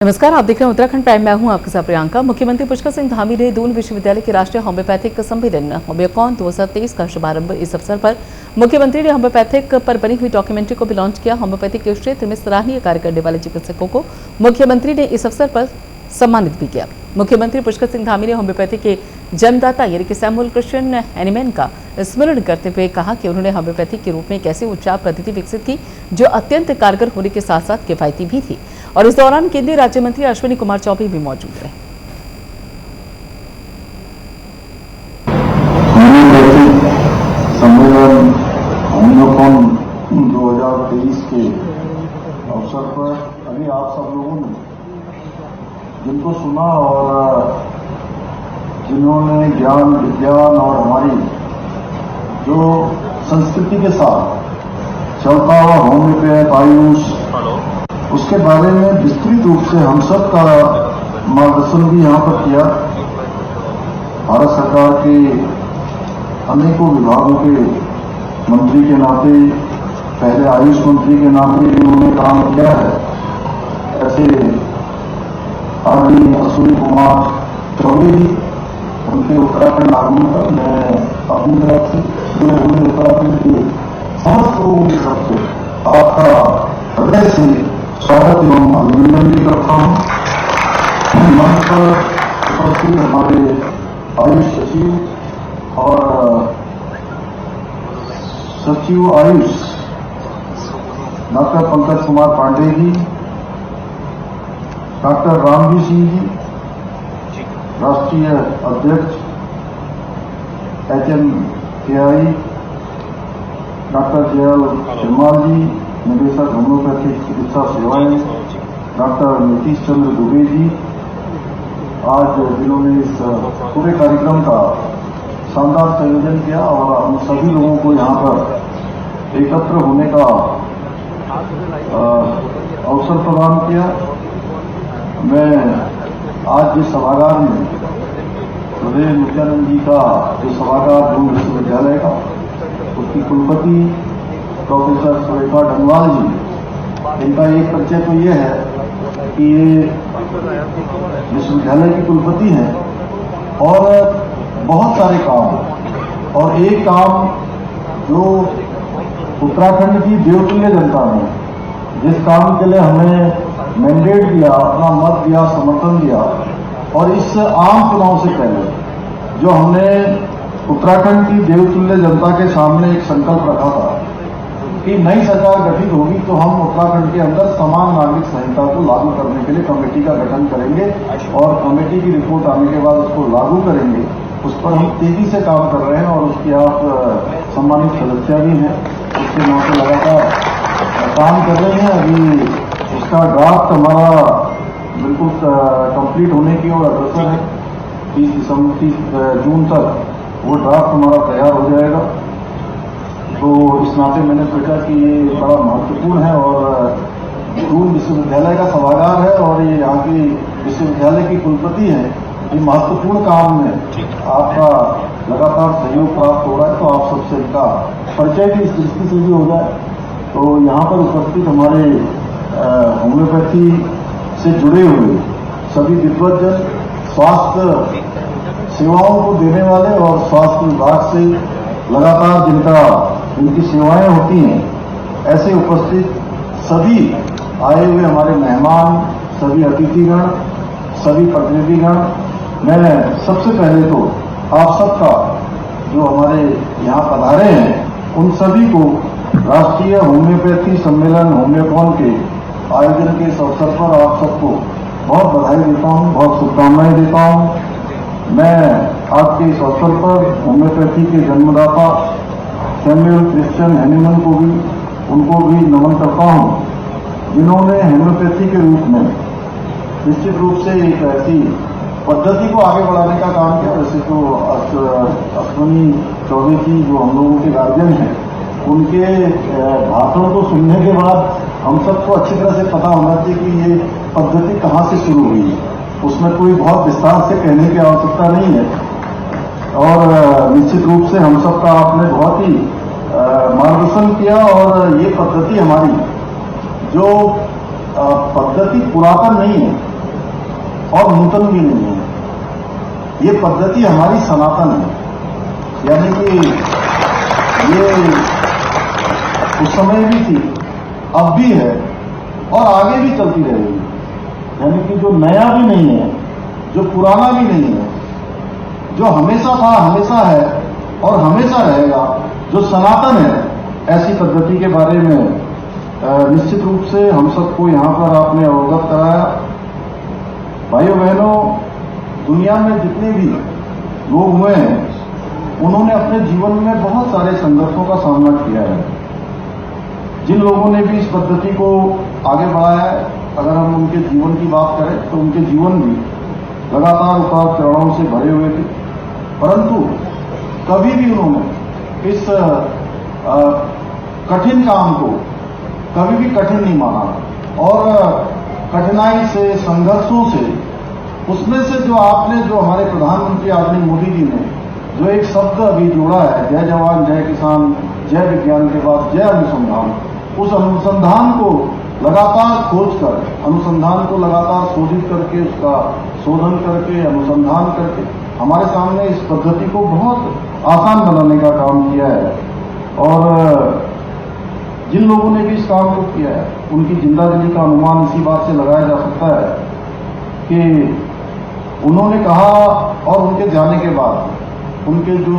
नमस्कार, आप देख रहे हैं उत्तराखंड प्राइम। मैं हूं आपके साथ प्रियंका। मुख्यमंत्री पुष्कर सिंह धामी ने दून विश्वविद्यालय के राष्ट्रीय होम्योपैथिक सम्मेलन होम्योकॉन 2023 का शुभारंभ। इस अवसर पर मुख्यमंत्री ने होम्योपैथिक पर बनी हुई डॉक्यूमेंट्री को भी लॉन्च किया। होम्योपैथिक के क्षेत्र में सराहनीय कार्य करने वाले चिकित्सकों को मुख्यमंत्री ने इस अवसर पर सम्मानित भी किया। मुख्यमंत्री पुष्कर सिंह धामी ने होम्योपैथी के जन्मदाता यानी कि सैमुअल क्रिश्चियन हैनीमैन का स्मरण करते हुए कहा कि उन्होंने होम्योपैथी के रूप में एक ऐसी उपचार पद्धति विकसित की जो अत्यंत कारगर होने के साथ साथ किफायती भी थी। और इस दौरान केंद्रीय राज्य मंत्री अश्विनी कुमार चौबे भी मौजूद रहे। सम्मेलन होम्योकॉन 2023 के अवसर पर अभी आप सब लोगों ने जिनको सुना और जिन्होंने ज्ञान विज्ञान और हमारी जो संस्कृति के साथ चलता हुआ होम्योपैथ आयुष उसके बारे में विस्तृत रूप से हम सब का मार्गदर्शन भी यहाँ पर किया। भारत सरकार के अनेकों विभागों के मंत्री के नाते, पहले आयुष मंत्री के नाते उन्होंने काम किया है। ऐसे आदरणीय अश्विनी कुमार चौबे जी, उनके उत्तराखंड आगमन पर मैं अपनी तरफ से जो उत्तराखंड के समस्त लोगों की तरफ से आपका हृदय से स्वागत एवं अभिनंदन भी करता हूं। मंच पर उपस्थित हमारे आयुष सचिव और सचिव आयुष डॉक्टर पंकज कुमार पांडे जी, डॉक्टर रामजी सिंह जी, राष्ट्रीय अध्यक्ष HMKI, doctor JL Sharma ji, निदेशक होम्योपैथिक चिकित्सा सेवाएं, डॉक्टर नीतीश चंद्र दुबे जी, आज जिन्होंने इस पूरे कार्यक्रम का शानदार संयोजन किया और हम सभी लोगों को यहाँ पर एकत्र होने का अवसर प्रदान किया। मैं आज जिस सभागार में हृदय नित्यानंद जी का जो सभागार दून विश्वविद्यालय का उसकी कुलपति प्रोफेसर सुरेखा डंगवाल जी, इनका एक परिचय तो ये है कि ये विश्वविद्यालय की कुलपति हैं और बहुत सारे काम, और एक काम जो उत्तराखंड की देवतुल्य जनता ने जिस काम के लिए हमें मैंडेट दिया, अपना मत दिया, समर्थन दिया, और इस आम चुनाव से पहले जो हमने उत्तराखंड की देवतुल्य जनता के सामने एक संकल्प रखा था कि नई सरकार गठित होगी तो हम उत्तराखंड के अंदर समान नागरिक संहिता को लागू करने के लिए कमेटी का गठन करेंगे और कमेटी की रिपोर्ट आने के बाद उसको लागू करेंगे। उस पर हम तेजी से काम कर रहे हैं और उसकी आप सम्मानित सदस्य भी हैं, उसके नाते लगातार काम कर रहे हैं। अभी उसका ड्राफ्ट हमारा बिल्कुल कंप्लीट होने की ओर अग्रसर है। 30 जून तक वो ड्राफ्ट हमारा तैयार हो जाएगा। तो इस नाते मैंने सोचा कि ये बड़ा महत्वपूर्ण है और दून विश्वविद्यालय का सभागार है और ये यहाँ की विश्वविद्यालय की कुलपति है। ये महत्वपूर्ण काम में आपका लगातार सहयोग प्राप्त हो रहा है, तो आप सबसे इनका परिचय भी इस दृष्टि से भी हो जाए। तो यहाँ पर उपस्थित हमारे होम्योपैथी से जुड़े हुए सभी विद्वज्जन, स्वास्थ्य सेवाओं को देने वाले और स्वास्थ्य विभाग से लगातार जिनकी सेवाएं होती हैं, ऐसे उपस्थित सभी आए हुए हमारे मेहमान, सभी अतिथिगण, सभी प्रतिनिधिगण, मैं सबसे पहले तो आप सबका जो हमारे यहाँ पधारे हैं उन सभी को राष्ट्रीय होम्योपैथी सम्मेलन होम्योकॉन के आयोजन के इस अवसर पर आप सबको बहुत बधाई देता हूँ, बहुत शुभकामनाएं देता हूँ। मैं आपके इस अवसर पर होम्योपैथी के जन्मदाता सैमुअल क्रिश्चियन हैनीमैन को भी, उनको भी नमन करता हूं जिन्होंने होम्योपैथी के रूप में निश्चित रूप से एक ऐसी पद्धति को आगे बढ़ाने का काम किया। वैसे तो अश्विनी चौबे जी जो हम लोगों के गार्जियन हैं, उनके भाषण को सुनने के बाद हम सबको अच्छी तरह से पता होना चाहिए कि ये पद्धति कहाँ से शुरू हुई है। उसमें कोई बहुत विस्तार से कहने की आवश्यकता नहीं है और निश्चित रूप से हम सबका आपने बहुत ही मार्गदर्शन किया। और ये पद्धति हमारी जो पद्धति पुरातन नहीं है, और नूतन भी नहीं है। ये पद्धति हमारी सनातन है, यानी कि ये उस समय भी थी, अब भी है और आगे भी चलती रहेगी। यानी कि जो नया भी नहीं है, जो पुराना भी नहीं है, जो हमेशा था, हमेशा है और हमेशा रहेगा, जो सनातन है, ऐसी पद्धति के बारे में निश्चित रूप से हम सबको यहां पर आपने अवगत कराया। भाइयों बहनों, दुनिया में जितने भी लोग हुए हैं, उन्होंने अपने जीवन में बहुत सारे संघर्षों का सामना किया है। जिन लोगों ने भी इस पद्धति को आगे बढ़ाया है, अगर हम उनके जीवन की बात करें तो उनके जीवन भी लगातार उतार चढ़ावों से भरे हुए थे, परंतु कभी भी उन्होंने इस कठिन काम को कभी भी कठिन नहीं माना और कठिनाई से, संघर्षों से, उसमें से जो हमारे प्रधानमंत्री आदरणीय मोदी जी ने जो एक शब्द अभी जोड़ा है, जय जवान जय किसान जय विज्ञान के बाद जय अनुसंधान, उस अनुसंधान को लगातार खोजकर, अनुसंधान को लगातार शोधित करके, उसका शोधन करके, अनुसंधान करके हमारे सामने इस पद्धति को बहुत आसान बनाने का काम किया है। और जिन लोगों ने भी इस काम को किया है, उनकी जिंदगी का अनुमान इसी बात से लगाया जा सकता है कि उन्होंने कहा और उनके जाने के बाद उनके जो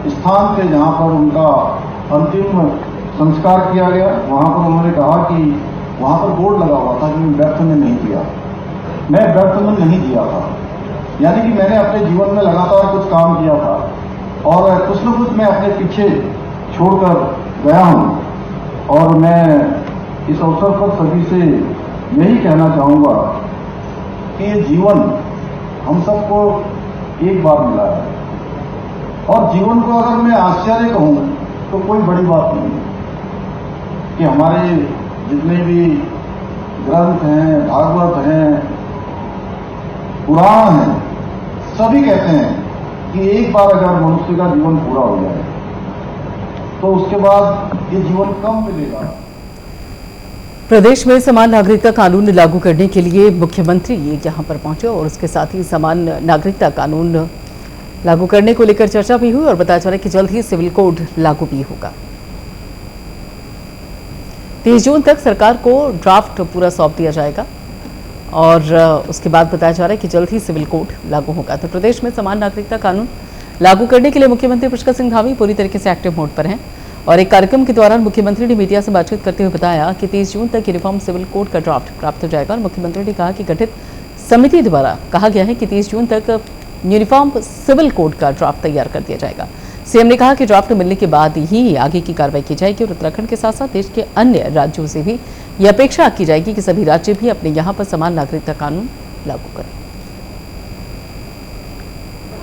स्थान थे जहां पर उनका अंतिम संस्कार किया गया, वहां पर उन्होंने कहा कि वहां पर बोर्ड लगा हुआ था कि मैं व्यर्थ में नहीं दिया, मैं व्यर्थ में नहीं दिया था। यानी कि मैंने अपने जीवन में लगातार कुछ काम किया था और कुछ न कुछ मैं अपने पीछे छोड़कर गया हूं। और मैं इस अवसर पर सभी से यही कहना चाहूंगा कि ये जीवन हम सबको एक बार मिला है और जीवन को अगर मैं आश्चर्य कहूं तो कोई बड़ी बात नहीं है कि हमारे जितने भी ग्रंथ हैं, भागवत हैं, पुराण हैं, सभी कहते हैं कि एक बार अगर मनुष्य का जीवन पूरा हो जाए तो उसके बाद ये जीवन कम मिलेगा। प्रदेश में समान नागरिकता कानून लागू करने के लिए मुख्यमंत्री यहां पर पहुंचे और उसके साथ ही समान नागरिकता कानून लागू करने को लेकर चर्चा भी हुई और बताया जा रहा है कि जल्द ही सिविल कोड लागू भी होगा। 30 जून तक सरकार को ड्राफ्ट पूरा सौंप दिया जाएगा और उसके बाद बताया जा रहा है कि जल्द ही सिविल कोड लागू होगा। तो प्रदेश में समान नागरिकता कानून लागू करने के लिए मुख्यमंत्री पुष्कर सिंह धामी पूरी तरीके से एक्टिव मोड पर हैं और एक कार्यक्रम के दौरान मुख्यमंत्री ने मीडिया से बातचीत करते हुए बताया कि 30 जून तक यूनिफॉर्म सिविल कोड का ड्राफ्ट प्राप्त हो जाएगा और मुख्यमंत्री ने कहा कि गठित समिति द्वारा कहा गया है कि 30 जून तक यूनिफॉर्म सिविल कोड का ड्राफ्ट तैयार कर दिया जाएगा। सीएम ने कहा कि ड्राफ्ट मिलने के बाद ही आगे की कार्रवाई की जाएगी और उत्तराखंड के साथ साथ देश के अन्य राज्यों से भी यह अपेक्षा की जाएगी कि सभी राज्य भी अपने यहाँ पर समान नागरिकता कानून लागू करें।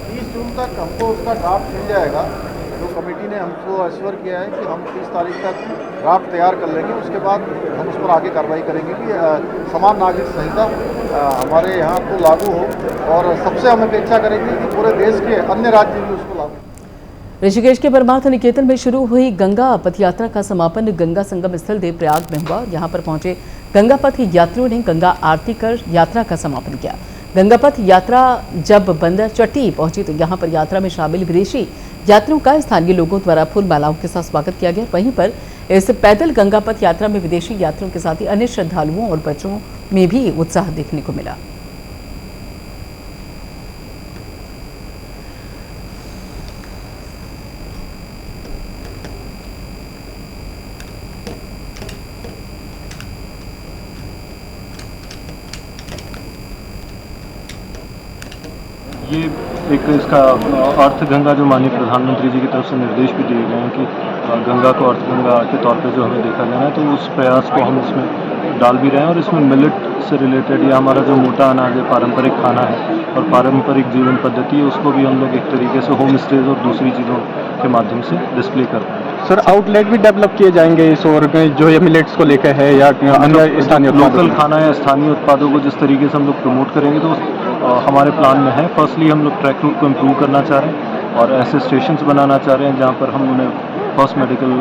30 जून तक हमको उसका ड्राफ्ट मिल जाएगा। जो कमेटी ने हमको अश्योर किया है कि हम 30 तारीख तक ड्राफ्ट तैयार कर लेंगे, उसके बाद हम उस पर आगे कार्रवाई करेंगे कि समान नागरिक संहिता हमारे यहाँ तो लागू हो और सबसे हम अपेक्षा करेंगे कि पूरे देश के अन्य राज्य भी उसको लागू। ऋषिकेश के परमार्थ निकेतन में शुरू हुई गंगा पथ यात्रा का समापन गंगा संगम स्थल देवप्रयाग में हुआ और यहाँ पर पहुंचे गंगा पथ यात्रियों ने गंगा आरती कर यात्रा का समापन किया। गंगा पथ यात्रा जब बंदर चट्टी पहुंची तो यहाँ पर यात्रा में शामिल विदेशी यात्रियों का स्थानीय लोगों द्वारा फूल मालाओं के साथ स्वागत किया गया। वहीं पर इस पैदल गंगा पथ यात्रा में विदेशी यात्रियों के साथ ही अन्य श्रद्धालुओं और बच्चों में भी उत्साह देखने को मिला। ये एक इसका अर्थ गंगा जो माननीय प्रधानमंत्री जी की तरफ से निर्देश भी दिए गए हैं कि गंगा को अर्थ गंगा के तौर पे जो हमें देखा जाना है, तो उस प्रयास को हम इसमें डाल भी रहे हैं। और इसमें मिलेट से रिलेटेड या हमारा जो मोटा अनाज है, पारंपरिक खाना है और पारंपरिक जीवन पद्धति है, उसको भी हम लोग एक तरीके से होम स्टेज और दूसरी चीज़ों के माध्यम से डिस्प्ले करते हैं। सर, आउटलेट भी डेवलप किए जाएंगे इस ओर जो ये मिलेट्स को लेकर है या अन्य स्थानीय लोकल खाना या स्थानीय उत्पादों को जिस तरीके से हम लोग प्रमोट करेंगे तो हमारे प्लान में है। फर्स्टली हम लोग ट्रैक रूट को इम्प्रूव करना चाह रहे हैं और ऐसे स्टेशंस बनाना चाह रहे हैं जहाँ पर हम उन्हें फर्स्ट मेडिकल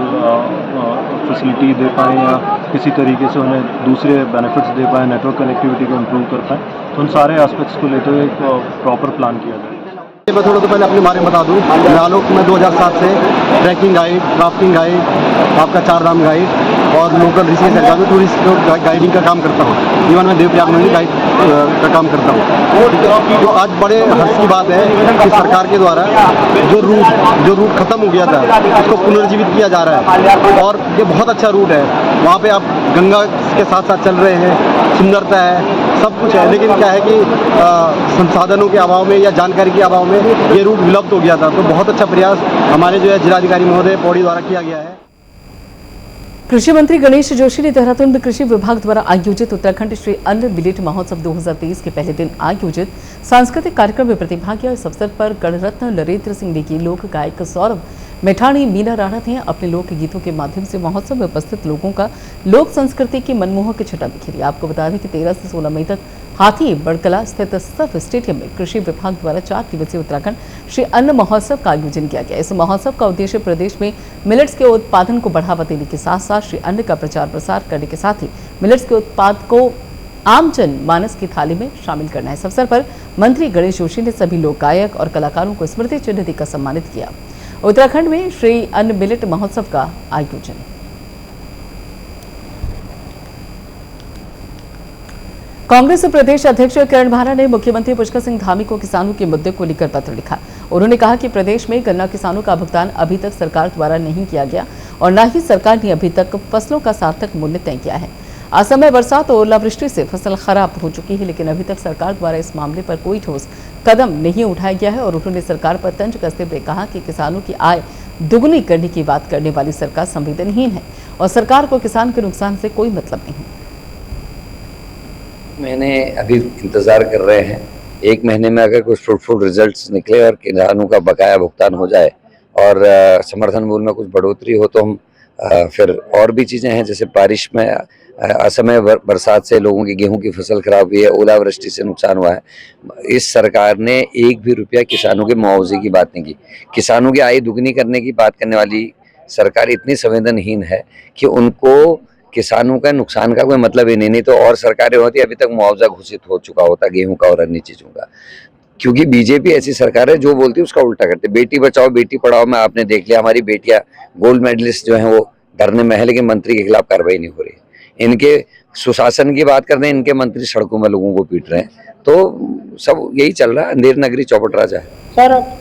फैसिलिटी दे पाएँ या किसी तरीके से उन्हें दूसरे बेनिफिट्स दे पाएँ, नेटवर्क कनेक्टिविटी को इम्प्रूव कर पाएँ। तो उन सारे एस्पेक्ट्स को लेते हुए एक प्रॉपर प्लान किया जाए। मैं थोड़ा तो पहले अपने बारे में बता दूं, मैं आलोक में 2007 से ट्रैकिंग गाइड, क्राफ्टिंग गाइड, आपका चार धाम गाइड और लोकल ऋषिकेश एरिया में टूरिस्ट गाइडिंग का काम करता हूं। इवन मैं देवप्रयाग में भी गाइड का काम करता हूं। तो आज बड़े हर्ष की बात है कि सरकार के द्वारा जो रूट खत्म हो गया था उसको पुनर्जीवित किया जा रहा है और ये बहुत अच्छा रूट है। वहाँ पे आप गंगा के साथ साथ चल रहे हैं, सुंदरता है, सब कुछ है, लेकिन क्या है कि संसाधनों के अभाव में या जानकारी के अभाव में ये रूट विलुप्त हो गया था। तो बहुत अच्छा प्रयास हमारे जो है जिलाधिकारी महोदय पौड़ी द्वारा किया गया है। कृषि मंत्री गणेश जोशी ने देहरादून में कृषि विभाग द्वारा आयोजित उत्तराखंड श्री अन्न मिलेट महोत्सव 2023 के पहले दिन आयोजित सांस्कृतिक कार्यक्रम में प्रतिभाग किया। इस अवसर पर गणरत्न नरेंद्र सिंह नेगी, लोक गायक सौरभ मेठाणी, मीना राणा ने अपने लोक गीतों के माध्यम से महोत्सव में उपस्थित लोगों का लोक संस्कृति की मनमोहक छटा बिखेरी। आपको बता दें कि 13 से 16 मई तक हाथी बड़कला स्थित सर्फ स्टेडियम में कृषि विभाग द्वारा 4 दिवसीय उत्तराखंड श्री अन्न महोत्सव का आयोजन किया गया। इस महोत्सव का उद्देश्य प्रदेश में मिलेट्स के उत्पादन को बढ़ावा देने के साथ साथ श्री अन्न का प्रचार प्रसार करने के साथ ही मिलेट्स के उत्पाद को आम जन मानस की थाली में शामिल करना है। इस अवसर पर मंत्री गणेश जोशी ने सभी लोक गायक और कलाकारों को स्मृति चिन्ह देकर सम्मानित किया। उत्तराखंड में श्री अन्न मिलेट महोत्सव का आयोजन। कांग्रेस प्रदेश अध्यक्ष किरण भारा ने मुख्यमंत्री पुष्कर सिंह धामी को किसानों के मुद्दे को लेकर पत्र लिखा। उन्होंने कहा कि प्रदेश में गन्ना किसानों का भुगतान अभी तक सरकार द्वारा नहीं किया गया और न ही सरकार ने अभी तक फसलों का सार्थक मूल्य तय किया है। असमय बरसात और ओलावृष्टि से फसल खराब हो चुकी है, लेकिन अभी तक सरकार द्वारा इस मामले पर कोई ठोस कदम नहीं उठाया गया है और उन्होंने सरकार पर तंज कसते हुए कहा कि किसानों की आय दुगनी करने की बात करने वाली सरकार संवेदनहीन है और सरकार को किसान के नुकसान से कोई मतलब नहीं। महीने अभी इंतज़ार कर रहे हैं। 1 महीने में अगर कुछ फ्रूटफुल रिजल्ट्स निकले और किसानों का बकाया भुगतान हो जाए और समर्थन मूल्य में कुछ बढ़ोतरी हो तो हम फिर और भी चीज़ें हैं, जैसे बारिश में असमय बरसात से लोगों की गेहूं की फसल खराब हुई है, ओलावृष्टि से नुकसान हुआ है। इस सरकार ने एक भी रुपया किसानों के मुआवजे की बात नहीं की। किसानों की आय दुगनी करने की बात करने वाली सरकार इतनी संवेदनहीन है कि उनको किसानों का नुकसान का कोई मतलब ही नहीं तो और सरकारें होती अभी तक मुआवजा घोषित हो चुका होता गेहूं का और अन्य चीज़ों का। क्योंकि बीजेपी ऐसी सरकार है जो बोलती है उसका उल्टा करती है। बेटी बचाओ बेटी पढ़ाओ में आपने देख लिया, हमारी बेटियां गोल्ड मेडलिस्ट जो हैं वो धरने में है, लेकिन मंत्री के खिलाफ कार्रवाई नहीं हो रही। इनके सुशासन की बात करते हैं, इनके मंत्री सड़कों में लोगों को पीट रहे हैं। तो सब यही चल रहा है, अंधेर नगरी चौपट राजा है।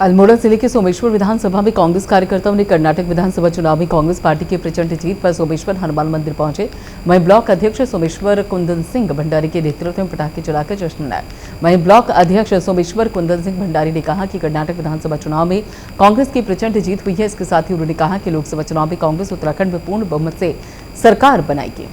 अल्मोड़ा जिले के सोमेश्वर विधानसभा में कांग्रेस कार्यकर्ताओं ने कर्नाटक विधानसभा चुनाव में कांग्रेस पार्टी की प्रचंड जीत पर सोमेश्वर हनुमान मंदिर पहुंचे। वहीं ब्लॉक अध्यक्ष सोमेश्वर कुंदन सिंह भंडारी के नेतृत्व में पटाखे जलाकर जश्न मनाया। वहीं ब्लॉक अध्यक्ष सोमेश्वर कुंदन सिंह भंडारी ने कहा कि कर्नाटक विधानसभा चुनाव में कांग्रेस की प्रचंड जीत हुई है। इसके साथ ही उन्होंने कहा कि लोकसभा चुनाव में कांग्रेस उत्तराखंड में पूर्ण बहुमत से सरकार बनाएगी।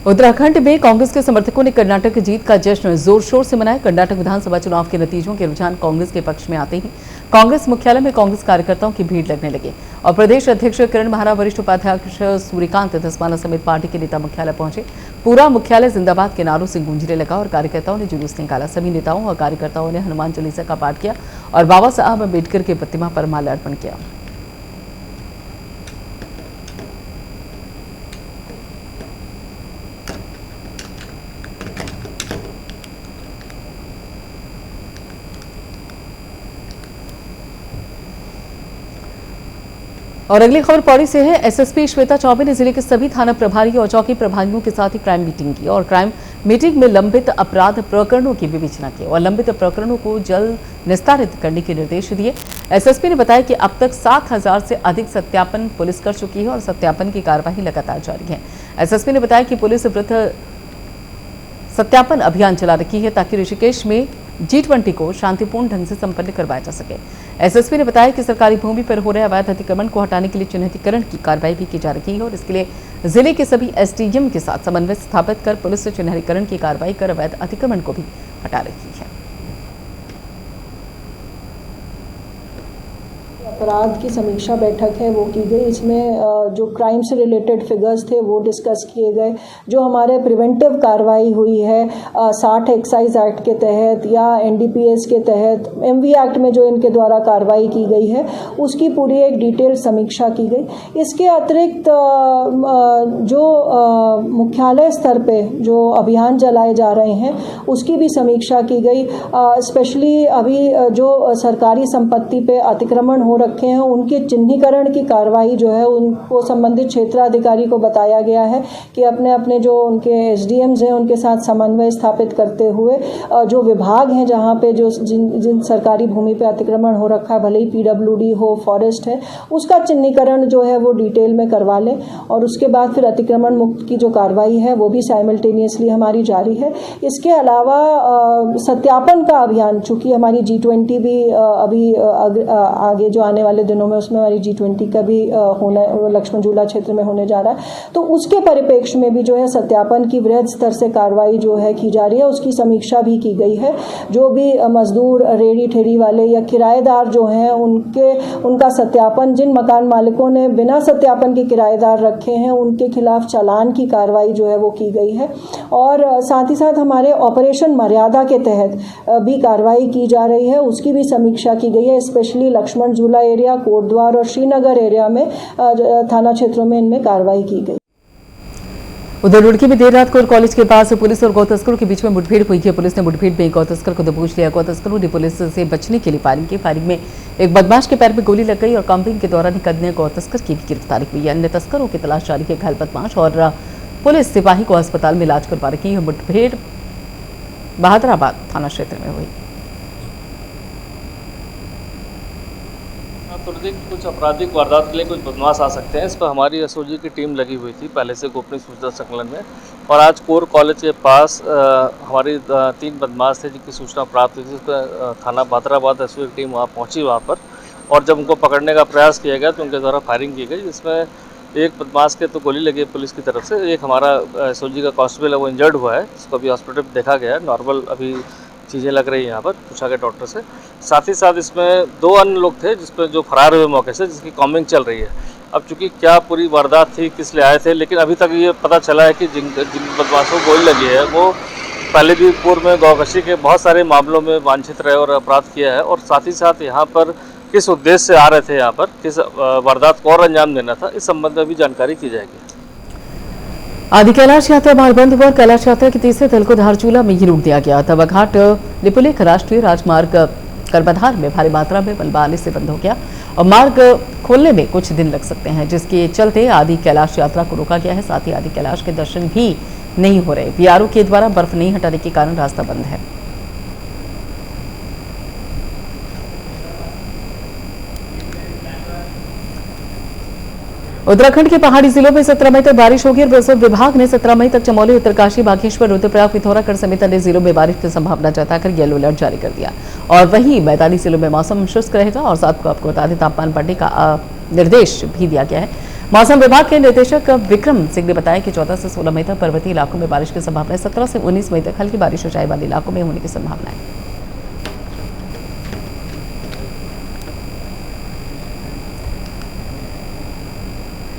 उत्तराखंड में कांग्रेस के समर्थकों ने कर्नाटक जीत का जश्न जोर शोर से मनाया। कर्नाटक विधानसभा चुनाव के नतीजों के रुझान कांग्रेस के पक्ष में आते ही कांग्रेस मुख्यालय में कांग्रेस कार्यकर्ताओं की भीड़ लगने लगी और प्रदेश अध्यक्ष किरण भारा, वरिष्ठ उपाध्यक्ष सूर्यकांत धस्माना समेत पार्टी के नेता मुख्यालय पहुंचे। पूरा मुख्यालय जिंदाबाद के नारों से गूंजने लगा और कार्यकर्ताओं ने जुलूस निकाला। सभी नेताओं और कार्यकर्ताओं ने हनुमान चालीसा का पाठ किया और बाबा साहब अम्बेडकर की प्रतिमा पर माल्यार्पण किया। और अगली खबर पौड़ी से है। एसएसपी श्वेता चौबे ने जिले के सभी थाना प्रभारी और चौकी प्रभारियों के साथ ही क्राइम मीटिंग की और क्राइम मीटिंग में लंबित अपराध प्रकरणों की विवेचना की और लंबित प्रकरणों को जल्द निस्तारित करने के निर्देश दिए। एसएसपी ने बताया कि अब तक 7000 से अधिक सत्यापन पुलिस कर चुकी है और सत्यापन की कार्यवाही लगातार जारी है। एसएसपी ने बताया कि पुलिस वृहद सत्यापन अभियान चला रखी है ताकि ऋषिकेश में G20 को शांतिपूर्ण ढंग से संपन्न करवाया जा सके। एसएसपी ने बताया कि सरकारी भूमि पर हो रहे अवैध अतिक्रमण को हटाने के लिए चिन्हितीकरण की कार्रवाई भी की जा रही है और इसके लिए जिले के सभी एसडीएम के साथ समन्वय स्थापित कर पुलिस चिन्हितीकरण की कार्रवाई कर अवैध अतिक्रमण को भी हटा रही है। अपराध की समीक्षा बैठक है वो की गई। इसमें जो क्राइम से रिलेटेड फिगर्स थे वो डिस्कस किए गए। जो हमारे प्रिवेंटिव कार्रवाई हुई है 60 एक्साइज एक्ट के तहत या NDPS के तहत, MV एक्ट में जो इनके द्वारा कार्रवाई की गई है उसकी पूरी एक डिटेल समीक्षा की गई। इसके अतिरिक्त जो मुख्यालय स्तर पे जो अभियान चलाए जा रहे हैं उसकी भी समीक्षा की गई। स्पेशली अभी जो सरकारी संपत्ति पे अतिक्रमण हो रखे हैं उनके चिन्हीकरण की कार्रवाई जो है उनको संबंधित क्षेत्राधिकारी को बताया गया है कि अपने अपने जो उनके SDMs हैं उनके साथ समन्वय स्थापित करते हुए जो विभाग हैं जहां पे जो जिन सरकारी भूमि पे अतिक्रमण हो रखा है, भले ही PWD हो, फॉरेस्ट है, उसका चिन्हीकरण जो है वो डिटेल में करवा लें और उसके बाद फिर अतिक्रमण मुक्त की जो कार्रवाई है वो भी साइमल्टेनियसली हमारी जारी है। इसके अलावा सत्यापन का अभियान, चूँकि हमारी G20 भी अभी आगे जो आने वाले दिनों में उसमें हमारी G20 का भी होना लक्ष्मण झूला क्षेत्र में होने जा रहा है, तो उसके परिप्रेक्ष्य में भी जो है सत्यापन की वृहद स्तर से कार्रवाई जो है की जा रही है, उसकी समीक्षा भी की गई है। जो भी मजदूर, रेहड़ी ठेरी वाले या किराएदार जो हैं उनका सत्यापन, जिन मकान मालिकों ने बिना सत्यापन के किराएदार रखे हैं उनके खिलाफ चालान की कार्रवाई जो है वो की गई है। और साथ ही साथ हमारे ऑपरेशन मर्यादा के तहत भी कार्रवाई की जा रही है, उसकी भी समीक्षा की गई है। स्पेशली लक्ष्मण झूला एरिया, कोटद्वार और श्रीनगर एरिया में थाना क्षेत्रों में इनमें कार्रवाई की गई। उधर रुड़की में देर रात कोर कॉलेज के पास पुलिस और गौ तस्करों के बीच में मुठभेड़ हुई है। पुलिस ने मुठभेड़ में एक गौ तस्कर को दबोच लिया। गौ तस्करों ने पुलिस से बचने के लिए फायरिंग की। फायरिंग में एक बदमाश के पैर में गोली लग गई और काउंटिंग के दौरान एक अन्य गौ तस्कर की भी गिरफ्तारी हुई। अन्य तस्करों की तलाश जारी है। घायल बदमाश और पुलिस सिपाही को अस्पताल में इलाज करवा रही है। मुठभेड़ बहादुराबाद थाना क्षेत्र में हुई। कुछ आपराधिक वारदात के लिए कुछ बदमाश आ सकते हैं, इस पर हमारी SOG की टीम लगी हुई थी पहले से गोपनीय सूचना संकलन में। और आज कोर कॉलेज के पास हमारी 3 बदमाश थे जिनकी सूचना प्राप्त हुई थी। उस पर थाना बहादुराबाद SOG की टीम वहाँ पहुँची वहाँ पर, और जब उनको पकड़ने का प्रयास किया गया तो उनके द्वारा फायरिंग की गई, जिसमें एक बदमाश के तो गोली लगी है पुलिस की तरफ से। एक हमारा SOG का कांस्टेबल है वो इंजर्ड हुआ है, जिसको अभी हॉस्पिटल में देखा गया है। नॉर्मल अभी चीज़ें लग रही हैं यहाँ पर, पूछा गया डॉक्टर से। साथ ही साथ इसमें 2 अन्य लोग थे जिसपे जो फरार हुए मौके से, जिसकी कॉम्बिंग चल रही है। अब चूँकि क्या पूरी वारदात थी, किस लिए आए थे, लेकिन अभी तक ये पता चला है कि जिन बदमाशों को गोली लगी है वो पहले भी पूर्व में गौकशी के बहुत सारे मामलों में वांछित रहे और अपराध किया है। और साथ ही साथ यहाँ पर किस उद्देश्य से आ रहे थे, यहाँ पर किस वारदात को और अंजाम देना था, इस संबंध में भी जानकारी की जाएगी। आदि कैलाश यात्रा मार्ग बंद हुआ। कैलाश यात्रा के तीसरे दल को धारचूला में ही रोक दिया गया। तवाघाट लिपुलेख राष्ट्रीय राजमार्ग कर्मधार में भारी मात्रा में मलबा आने से बंद हो गया और मार्ग खोलने में कुछ दिन लग सकते हैं, जिसके चलते आदि कैलाश यात्रा को रोका गया है। साथ ही आदि कैलाश के दर्शन भी नहीं हो रहे। BRO के द्वारा बर्फ नहीं हटाने के कारण रास्ता बंद है। उत्तराखंड के पहाड़ी जिलों में 17 मई तक बारिश होगी और मौसम विभाग ने 17 मई तक चमोली, उत्तरकाशी, बागेश्वर, रुद्रप्रयाग, पिथौरागढ़ समेत अन्य जिलों में बारिश की संभावना जताकर येलो अलर्ट जारी कर दिया। और वहीं मैदानी जिलों में मौसम शुष्क रहेगा और साथ को आपको बता दें तापमान बढ़ने का निर्देश भी दिया गया है। मौसम विभाग के निदेशक विक्रम सिंह ने बताया कि 14 से 16 मई तक पर्वतीय इलाकों में बारिश की संभावना है। 17 से 19 मई तक हल्की बारिश ऊंचाई वाले इलाकों में होने की संभावना है।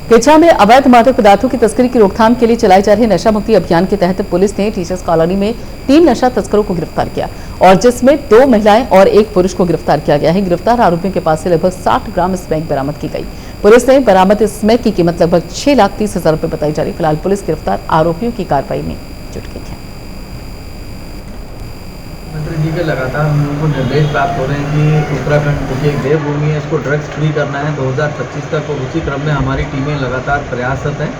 केचा में अवैध मादक पदार्थों की तस्करी की रोकथाम के लिए चलाए जा रहे नशा मुक्ति अभियान के तहत पुलिस ने टीचर्स कॉलोनी में 3 नशा तस्करों को गिरफ्तार किया और जिसमें 2 महिलाएं और 1 पुरुष को गिरफ्तार किया गया है। गिरफ्तार आरोपियों के पास से लगभग 60 ग्राम स्मैक बरामद की गई। पुलिस ने बरामद स्मैक की कीमत लगभग 6,30,000 रुपए बताई जा रही। फिलहाल पुलिस गिरफ्तार आरोपियों की कार्रवाई में जुट गई है। मंत्री जी के लगातार हम लोगों को निर्देश प्राप्त हो रहे हैं कि उत्तराखंड क्योंकि एक देवभूमि है, इसको ड्रग्स फ्री करना है 2025 तक। और उसी क्रम में हमारी टीमें लगातार प्रयासरत हैं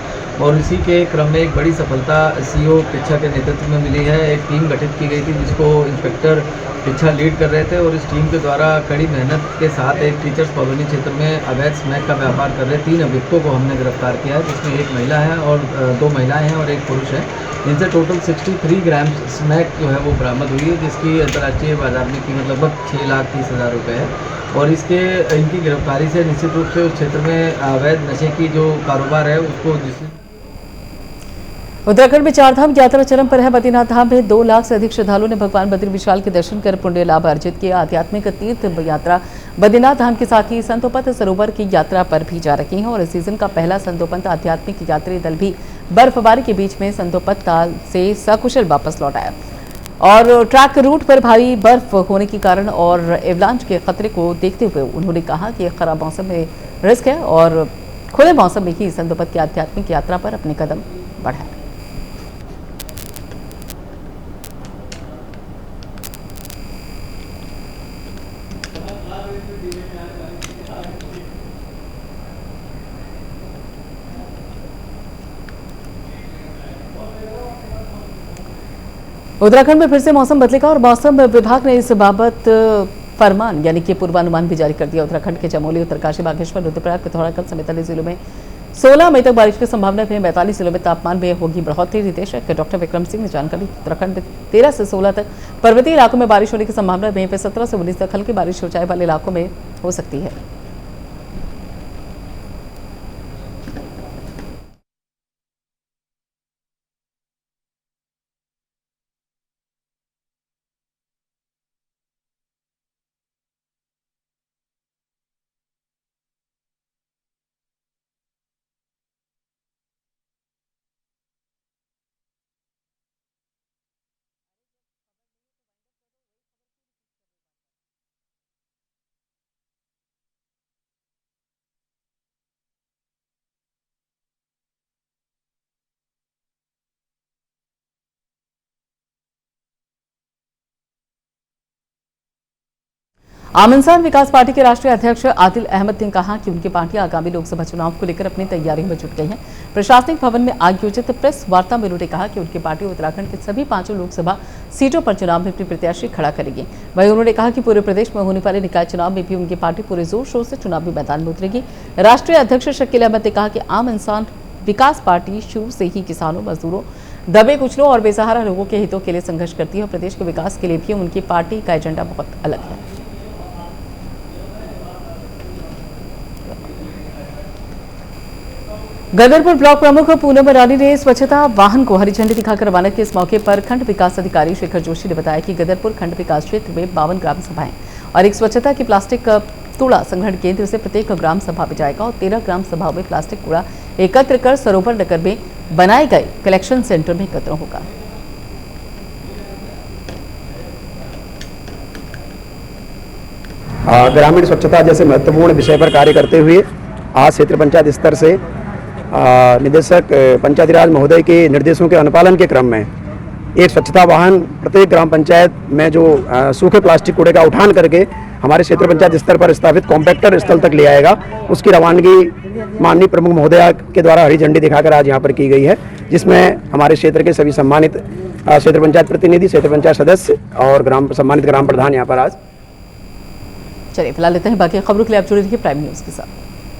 और इसी के क्रम में एक बड़ी सफलता CO पिच्छा के नेतृत्व में मिली है। एक टीम गठित की गई थी जिसको इंस्पेक्टर पिच्छा लीड कर रहे थे और इस टीम के द्वारा कड़ी मेहनत के साथ एक टीचर्स कॉलोनी क्षेत्र में अवैध स्मैक का व्यापार कर रहे 3 अभियुक्तों को हमने गिरफ्तार किया है, जिसमें 1 महिला है और 2 महिलाएं हैं और 1 पुरुष है। इनसे टोटल 63 ग्राम स्मैक जो है वो बरामद हुई है, जिसकी अंतर्राष्ट्रीय बाजार में कीमत लगभग 6,30,000 रुपये है। और इनकी गिरफ्तारी से निश्चित रूप से उस क्षेत्र में अवैध नशे की जो कारोबार है उसको उत्तराखंड में चारधाम यात्रा चरम पर है। बद्रीनाथ धाम में 2 लाख से अधिक श्रद्धालुओं ने भगवान बद्री विशाल के दर्शन कर पुण्य लाभ अर्जित किया। आध्यात्मिक तीर्थ यात्रा बद्रीनाथ धाम के साथ ही संतोपंत सरोवर की यात्रा पर भी जा रही है और इस सीजन का पहला संतोपंत आध्यात्मिक यात्री दल भी बर्फबारी के बीच में संतोपंत ताल से सकुशल वापस लौट आया। और ट्रैक रूट पर भारी बर्फ होने के कारण और एवलांच के खतरे को देखते हुए उन्होंने कहा कि खराब मौसम में रिस्क है और खुले मौसम में ही संतोपंत की आध्यात्मिक यात्रा पर अपने कदम बढ़ाए। उत्तराखंड में फिर से मौसम बदलेगा और मौसम विभाग ने इस बाबत फरमान यानी कि पूर्वानुमान भी जारी कर दिया। उत्तराखंड के चमोली, उत्तरकाशी, बागेश्वर, रुद्रप्रयाग, पिथौरागढ़ समेत अन्य जिलों में 16 मई तक बारिश की संभावना है। 42 जिलों में तापमान में होगी बढ़ोतरी। निदेशक डॉक्टर विक्रम सिंह ने जानकारी। उत्तराखंड में 13 से 16 तक पर्वतीय इलाकों में बारिश होने की संभावना है। वहीं पे 17 से 19 तक हल्की बारिश ऊंचाई वाले इलाकों में हो सकती है। आम इंसान विकास पार्टी के राष्ट्रीय अध्यक्ष आदिल अहमद ने कहा कि उनकी पार्टी आगामी लोकसभा चुनाव को लेकर अपनी तैयारियों में जुट गई है। प्रशासनिक भवन में आयोजित प्रेस वार्ता में उन्होंने कहा कि उनकी पार्टी उत्तराखंड के सभी 5 लोकसभा सीटों पर चुनाव में अपनी प्रत्याशी खड़ा करेगी। वहीं उन्होंने कहा कि पूरे प्रदेश में होने वाले निकाय चुनाव में भी उनकी पार्टी पूरे जोर शोर से चुनावी मैदान में उतरेगी। राष्ट्रीय अध्यक्ष शकील अहमद ने कहा कि आम इंसान विकास पार्टी शुरू से ही किसानों, मजदूरों, दबे कुचलों और बेसहारा लोगों के हितों के लिए संघर्ष करती है और प्रदेश के विकास के लिए भी उनकी पार्टी का एजेंडा बहुत अलग है। गदरपुर ब्लॉक प्रमुख पूनम रानी ने स्वच्छता वाहन को हरी झंडी दिखाकर रवाना किया। इस मौके पर खंड विकास अधिकारी शेखर जोशी ने बताया कि गदरपुर खंड विकास क्षेत्र में 52 ग्राम सभाएं और एक स्वच्छता की प्लास्टिक कूड़ा संग्रहण केंद्र से प्रत्येक ग्राम सभा में जाएगा और 13 ग्राम सभाओं में प्लास्टिक कूड़ा एकत्र कर सरोवर नगर में बनाए गए कलेक्शन सेंटर में एकत्र होगा। ग्रामीण स्वच्छता जैसे महत्वपूर्ण विषय पर कार्य करते हुए आज क्षेत्र पंचायत स्तर से निदेशक पंचायती राज महोदय के निर्देशों के अनुपालन के क्रम में एक स्वच्छता वाहन प्रत्येक ग्राम पंचायत में जो सूखे प्लास्टिक कूड़े का उठान करके हमारे क्षेत्र पंचायत स्तर पर स्थापित कॉम्पैक्टर स्थल तक ले आएगा। उसकी रवानगी माननीय प्रमुख महोदया के द्वारा हरी झंडी दिखाकर आज यहाँ पर की गई है, जिसमें हमारे क्षेत्र के सभी सम्मानित क्षेत्र पंचायत प्रतिनिधि, क्षेत्र पंचायत सदस्य और सम्मानित ग्राम प्रधान यहाँ पर आज। चलिए फिलहाल लेते हैं, बाकी खबरों के लिए आप जुड़े रहिए प्राइम न्यूज़ के साथ।